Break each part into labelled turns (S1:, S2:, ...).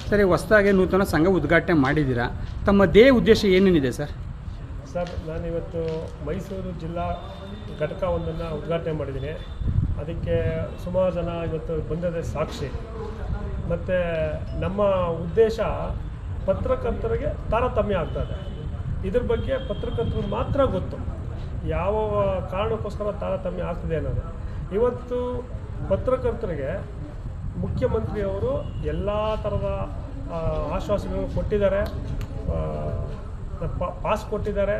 S1: ಸರಿ, ಹೊಸದಾಗಿ ನೂತನ ಸಂಘ ಉದ್ಘಾಟನೆ ಮಾಡಿದ್ದೀರಾ. ತಮ್ಮ ಧ್ಯೇಯ ಉದ್ದೇಶ ಏನೇನಿದೆ ಸರ್?
S2: ಸರ್, ನಾನಿವತ್ತು ಮೈಸೂರು ಜಿಲ್ಲಾ ಘಟಕ ಒಂದನ್ನು ಉದ್ಘಾಟನೆ ಮಾಡಿದ್ದೀನಿ. ಅದಕ್ಕೆ ಸುಮಾರು ಜನ ಇವತ್ತು ಬಂದದ ಸಾಕ್ಷಿ. ಮತ್ತು ನಮ್ಮ ಉದ್ದೇಶ ಪತ್ರಕರ್ತರಿಗೆ ತಾರತಮ್ಯ ಆಗ್ತದೆ. ಇದ್ರ ಬಗ್ಗೆ ಪತ್ರಕರ್ತರು ಮಾತ್ರ ಗೊತ್ತು ಯಾವ ಕಾರಣಕ್ಕೋಸ್ಕರ ತಾರತಮ್ಯ ಆಗ್ತದೆ ಅನ್ನೋದು. ಇವತ್ತು ಪತ್ರಕರ್ತರಿಗೆ ಮುಖ್ಯಮಂತ್ರಿಯವರು ಎಲ್ಲ ಥರದ ಆಶ್ವಾಸನೆಗಳು ಕೊಟ್ಟಿದ್ದಾರೆ. ಪಾಸ್ ಕೊಟ್ಟಿದ್ದಾರೆ,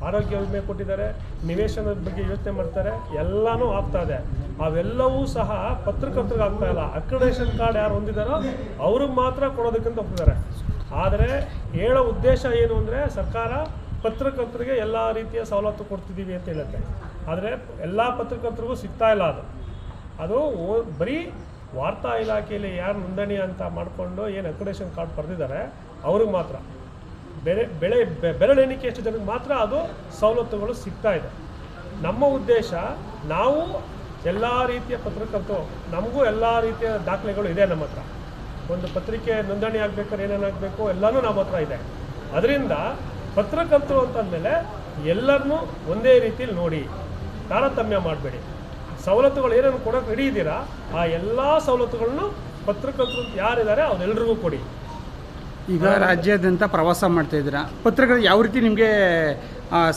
S2: ಆರೋಗ್ಯ ವಿಮೆ ಕೊಟ್ಟಿದ್ದಾರೆ, ನಿವೇಶನದ ಬಗ್ಗೆ ಯೋಚನೆ ಮಾಡ್ತಾರೆ, ಎಲ್ಲನೂ ಆಗ್ತಾಯಿದೆ. ಅವೆಲ್ಲವೂ ಸಹ ಪತ್ರಕರ್ತರಿಗೆ ಆಗ್ತಾ ಇಲ್ಲ. ಅಕ್ರಿಡೇಷನ್ ಕಾರ್ಡ್ ಯಾರು ಹೊಂದಿದ್ದಾರೋ ಅವ್ರಿಗೆ ಮಾತ್ರ ಕೊಡೋದಕ್ಕಂತ ಹೋಗ್ತಿದ್ದಾರೆ. ಆದರೆ ಹೇಳೋ ಉದ್ದೇಶ ಏನು ಅಂದರೆ, ಸರ್ಕಾರ ಪತ್ರಕರ್ತರಿಗೆ ಎಲ್ಲ ರೀತಿಯ ಸವಲತ್ತು ಕೊಡ್ತಿದ್ದೀವಿ ಅಂತ ಹೇಳುತ್ತೆ. ಆದರೆ ಎಲ್ಲ ಪತ್ರಕರ್ತರಿಗೂ ಸಿಗ್ತಾ ಇಲ್ಲ. ಅದು ಬರೀ ವಾರ್ತಾ ಇಲಾಖೆಯಲ್ಲಿ ಯಾರು ನೋಂದಣಿ ಅಂತ ಮಾಡಿಕೊಂಡು ಏನು ಅಕ್ರಿಡೇಷನ್ ಕಾರ್ಡ್ ಪಡೆದಿದ್ದಾರೆ ಅವ್ರಿಗೆ ಮಾತ್ರ, ಬೆರಳೆಣಿಕೆ ಎಷ್ಟು ಜನಕ್ಕೆ ಮಾತ್ರ ಅದು ಸವಲತ್ತುಗಳು ಸಿಗ್ತಾ ಇದೆ. ನಮ್ಮ ಉದ್ದೇಶ, ನಾವು ಎಲ್ಲ ರೀತಿಯ ಪತ್ರಕರ್ತರು, ನಮಗೂ ಎಲ್ಲ ರೀತಿಯ ದಾಖಲೆಗಳು ಇದೆ ನಮ್ಮ ಹತ್ರ. ಒಂದು ಪತ್ರಿಕೆ ನೋಂದಣಿ ಆಗಬೇಕಾದ್ರೆ ಏನೇನಾಗಬೇಕು ಎಲ್ಲನೂ ನಮ್ಮ ಹತ್ರ ಇದೆ. ಅದರಿಂದ ಪತ್ರಕರ್ತರು ಅಂತಂದಮೇಲೆ ಎಲ್ಲರನ್ನೂ ಒಂದೇ ರೀತಿಯಲ್ಲಿ ನೋಡಿ, ತಾರತಮ್ಯ ಮಾಡಬೇಡಿ. ಸವಲತ್ತುಗಳು ಏನೇನು ಕೊಡೋಕೆ ರೆಡಿ ಇದ್ದೀರಾ ಆ ಎಲ್ಲ ಸವಲತ್ತುಗಳನ್ನು ಪತ್ರಕರ್ತರು ಯಾರಿದ್ದಾರೆ ಅವರೆಲ್ಲರಿಗೂ ಕೊಡಿ.
S1: ಈಗ ರಾಜ್ಯಾದ್ಯಂತ ಪ್ರವಾಸ ಮಾಡ್ತಾ ಇದ್ದೀರಾ, ಪತ್ರಕರ್ತರು ಯಾವ ರೀತಿ ನಿಮಗೆ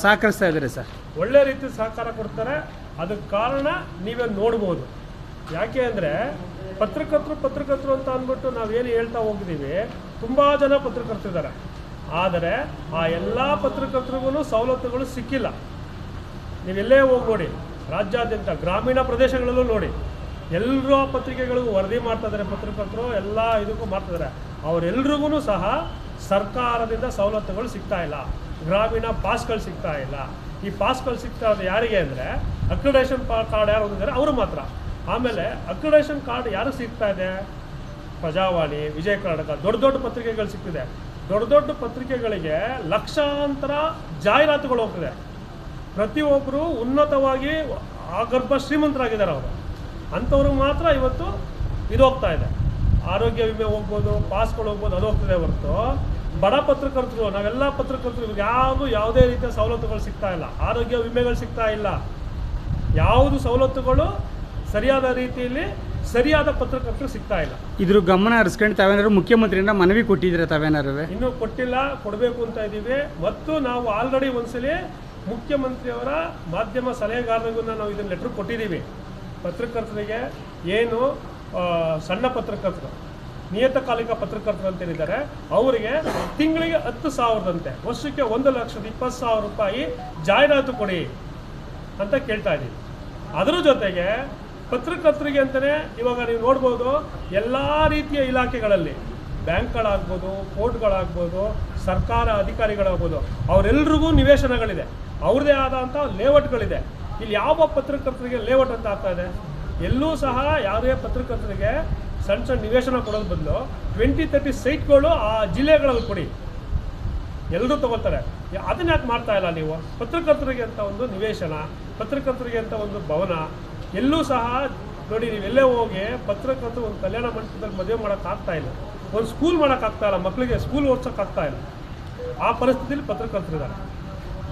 S1: ಸಹಕರಿಸ್ತಾ ಇದ್ದಾರೆ ಸರ್?
S2: ಒಳ್ಳೆ ರೀತಿ ಸಹಕಾರ ಕೊಡ್ತಾರೆ. ಅದಕ್ಕೆ ಕಾರಣ ನೀವೇ ನೋಡ್ಬೋದು. ಯಾಕೆ ಅಂದರೆ ಪತ್ರಕರ್ತರು ಅಂತ ಅಂದ್ಬಿಟ್ಟು ನಾವೇನು ಹೇಳ್ತಾ ಹೋಗಿದ್ದೀವಿ, ತುಂಬ ಜನ ಪತ್ರಕರ್ತರಿದ್ದಾರೆ. ಆದರೆ ಆ ಎಲ್ಲ ಪತ್ರಕರ್ತರಿಗೂ ಸವಲತ್ತುಗಳು ಸಿಕ್ಕಿಲ್ಲ. ನೀವೆಲ್ಲೇ ಹೋಗಿ ನೋಡಿ, ರಾಜ್ಯಾದ್ಯಂತ ಗ್ರಾಮೀಣ ಪ್ರದೇಶಗಳಲ್ಲೂ ನೋಡಿ, ಎಲ್ಲರೂ ಆ ಪತ್ರಿಕೆಗಳಿಗೂ ವರದಿ ಮಾಡ್ತಾಯಿದ್ದಾರೆ. ಪತ್ರಕರ್ತರು ಎಲ್ಲ ಇದಕ್ಕೂ ಮಾಡ್ತಿದ್ದಾರೆ. ಅವರೆಲ್ರಿಗೂ ಸಹ ಸರ್ಕಾರದಿಂದ ಸವಲತ್ತುಗಳು ಸಿಗ್ತಾ ಇಲ್ಲ. ಗ್ರಾಮೀಣ ಪಾಸ್ಗಳು ಸಿಗ್ತಾ ಇಲ್ಲ. ಈ ಪಾಸ್ಗಳು ಸಿಗ್ತಾ ಇರೋದು ಯಾರಿಗೆ ಅಂದರೆ, ಅಕ್ರಿಡೇಷನ್ ಕಾರ್ಡ್ ಯಾರು ಹೊಂದಿದ್ದಾರೆ ಅವರು ಮಾತ್ರ. ಆಮೇಲೆ ಅಕ್ರಿಡೇಷನ್ ಕಾರ್ಡ್ ಯಾರು ಸಿಗ್ತಾ ಇದೆ? ಪ್ರಜಾವಾಣಿ, ವಿಜಯ ಕರ್ನಾಟಕ, ದೊಡ್ಡ ದೊಡ್ಡ ಪತ್ರಿಕೆಗಳು ಸಿಗ್ತಿದೆ. ದೊಡ್ಡ ದೊಡ್ಡ ಪತ್ರಿಕೆಗಳಿಗೆ ಲಕ್ಷಾಂತರ ಜಾಹೀರಾತುಗಳು ಹೋಗ್ತಿದೆ. ಪ್ರತಿಯೊಬ್ಬರು ಉನ್ನತವಾಗಿ ಆಗರ್ಭ ಶ್ರೀಮಂತರಾಗಿದ್ದಾರೆ. ಅವರು ಅಂಥವ್ರಿಗೆ ಮಾತ್ರ ಇವತ್ತು ಇದು ಹೋಗ್ತಾ ಇದೆ. ಆರೋಗ್ಯ ವಿಮೆ ಹೋಗ್ಬೋದು, ಪಾಸ್ಗಳು ಹೋಗ್ಬೋದು, ಅದು ಹೋಗ್ತದೆ ಹೊರತು ಬಡ ಪತ್ರಕರ್ತರು, ನಾವೆಲ್ಲ ಪತ್ರಕರ್ತರು ಯಾವುದೇ ರೀತಿಯ ಸವಲತ್ತುಗಳು ಸಿಗ್ತಾ ಇಲ್ಲ. ಆರೋಗ್ಯ ವಿಮೆಗಳು ಸಿಗ್ತಾ ಇಲ್ಲ. ಯಾವುದು ಸವಲತ್ತುಗಳು ಸರಿಯಾದ ರೀತಿಯಲ್ಲಿ ಸರಿಯಾದ ಪತ್ರಕರ್ತರು ಸಿಗ್ತಾ ಇಲ್ಲ.
S1: ಇದ್ರ ಗಮನ ಹರಿಸ್ಕೊಂಡು ತಾವೇನಾದ್ರು ಮುಖ್ಯಮಂತ್ರಿಯಿಂದ ಮನವಿ ಕೊಟ್ಟಿದ್ರೆ? ತಾವೇನಾರು
S2: ಇನ್ನೂ ಕೊಟ್ಟಿಲ್ಲ, ಕೊಡಬೇಕು ಅಂತ ಇದ್ದೀವಿ. ಮತ್ತು ನಾವು ಆಲ್ರೆಡಿ ಒಂದ್ಸಲಿ ಮುಖ್ಯಮಂತ್ರಿಯವರ ಮಾಧ್ಯಮ ಸಲಹೆಗಾರರಿಗೂ ನಾವು ಇದನ್ನು ಲೆಟ್ರ್ ಕೊಟ್ಟಿದ್ದೀವಿ. ಪತ್ರಕರ್ತರಿಗೆ ಏನು ಸಣ್ಣ ಪತ್ರಕರ್ತರು, ನಿಯತಕಾಲಿಕ ಪತ್ರಕರ್ತರು ಅಂತೇಳಿದ್ದಾರೆ, ಅವರಿಗೆ ತಿಂಗಳಿಗೆ 10,000ದಂತೆ, ವರ್ಷಕ್ಕೆ 1,20,000 ರೂಪಾಯಿ ಜಾಹೀರಾತು ಕೊಡಿ ಅಂತ ಕೇಳ್ತಾ ಇದ್ದೀವಿ. ಅದರ ಜೊತೆಗೆ ಪತ್ರಕರ್ತರಿಗೆ ಅಂತಲೇ ಇವಾಗ ನೀವು ನೋಡ್ಬೋದು, ಎಲ್ಲ ರೀತಿಯ ಇಲಾಖೆಗಳಲ್ಲಿ, ಬ್ಯಾಂಕ್ಗಳಾಗ್ಬೋದು, ಕೋರ್ಟ್ಗಳಾಗ್ಬೋದು, ಸರ್ಕಾರ ಅಧಿಕಾರಿಗಳಾಗ್ಬೋದು, ಅವರೆಲ್ಲರಿಗೂ ನಿವೇಶನಗಳಿದೆ, ಅವ್ರದ್ದೇ ಆದಂಥ ಲೇಔಟ್ಗಳಿದೆ. ಇಲ್ಲಿ ಯಾವ ಪತ್ರಕರ್ತರಿಗೆ ಲೇಔಟ್ ಅಂತ ಆಗ್ತಾ ಇದೆ? ಎಲ್ಲೂ ಸಹ ಯಾವುದೇ ಪತ್ರಕರ್ತರಿಗೆ ಸಣ್ಣ ಸಣ್ಣ ನಿವೇಶನ ಕೊಡೋದು ಬದಲು 20-30 ಸೈಟ್ಗಳು ಆ ಜಿಲ್ಲೆಗಳಲ್ಲಿ ಕೊಡಿ, ಎಲ್ಲರೂ ತಗೊಳ್ತಾರೆ. ಅದನ್ನ ಯಾಕೆ ಮಾಡ್ತಾ ಇಲ್ಲ ನೀವು? ಪತ್ರಕರ್ತರಿಗೆ ಅಂತ ಒಂದು ನಿವೇಶನ, ಪತ್ರಕರ್ತರಿಗೆ ಅಂತ ಒಂದು ಭವನ ಎಲ್ಲೂ ಸಹ ನೋಡಿ. ನೀವೆಲ್ಲೇ ಹೋಗಿ ಪತ್ರಕರ್ತರು ಒಂದು ಕಲ್ಯಾಣ ಮಂಟಪದಲ್ಲಿ ಮದುವೆ ಮಾಡೋಕ್ಕಾಗ್ತಾ ಇಲ್ಲ, ಒಂದು ಸ್ಕೂಲ್ ಮಾಡೋಕ್ಕಾಗ್ತಾ ಇಲ್ಲ, ಮಕ್ಕಳಿಗೆ ಸ್ಕೂಲ್ ಓದಿಸೋಕ್ಕಾಗ್ತಾ ಇಲ್ಲ. ಆ ಪರಿಸ್ಥಿತಿಯಲ್ಲಿ ಪತ್ರಕರ್ತರಿದ್ದಾರೆ.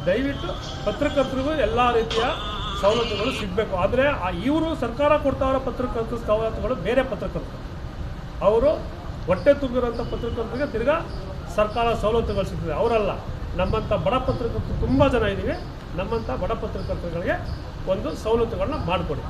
S2: ದಯವಿಟ್ಟು ಪತ್ರಕರ್ತರಿಗೂ ಎಲ್ಲ ರೀತಿಯ ಸವಲತ್ತುಗಳು ಸಿಗಬೇಕು. ಆದರೆ ಇವರು ಸರ್ಕಾರ ಕೊಡ್ತಾವ್ರ ಪತ್ರಕರ್ತರು ಸವಲತ್ತುಗಳು ಬೇರೆ ಪತ್ರಕರ್ತರು, ಅವರು ಹೊಟ್ಟೆ ತುಂಬಿರೋಂಥ ಪತ್ರಕರ್ತರಿಗೆ ತಿರ್ಗಾ ಸರ್ಕಾರ ಸವಲತ್ತುಗಳು ಸಿಗ್ತದೆ. ಅವರಲ್ಲ, ನಮ್ಮಂಥ ಬಡ ಪತ್ರಕರ್ತರು ತುಂಬ ಜನ ಇದ್ದೀವಿ. ನಮ್ಮಂಥ ಬಡ ಪತ್ರಕರ್ತರುಗಳಿಗೆ ಒಂದು ಸವಲತ್ತುಗಳನ್ನ ಮಾಡಿಕೊಡಿ.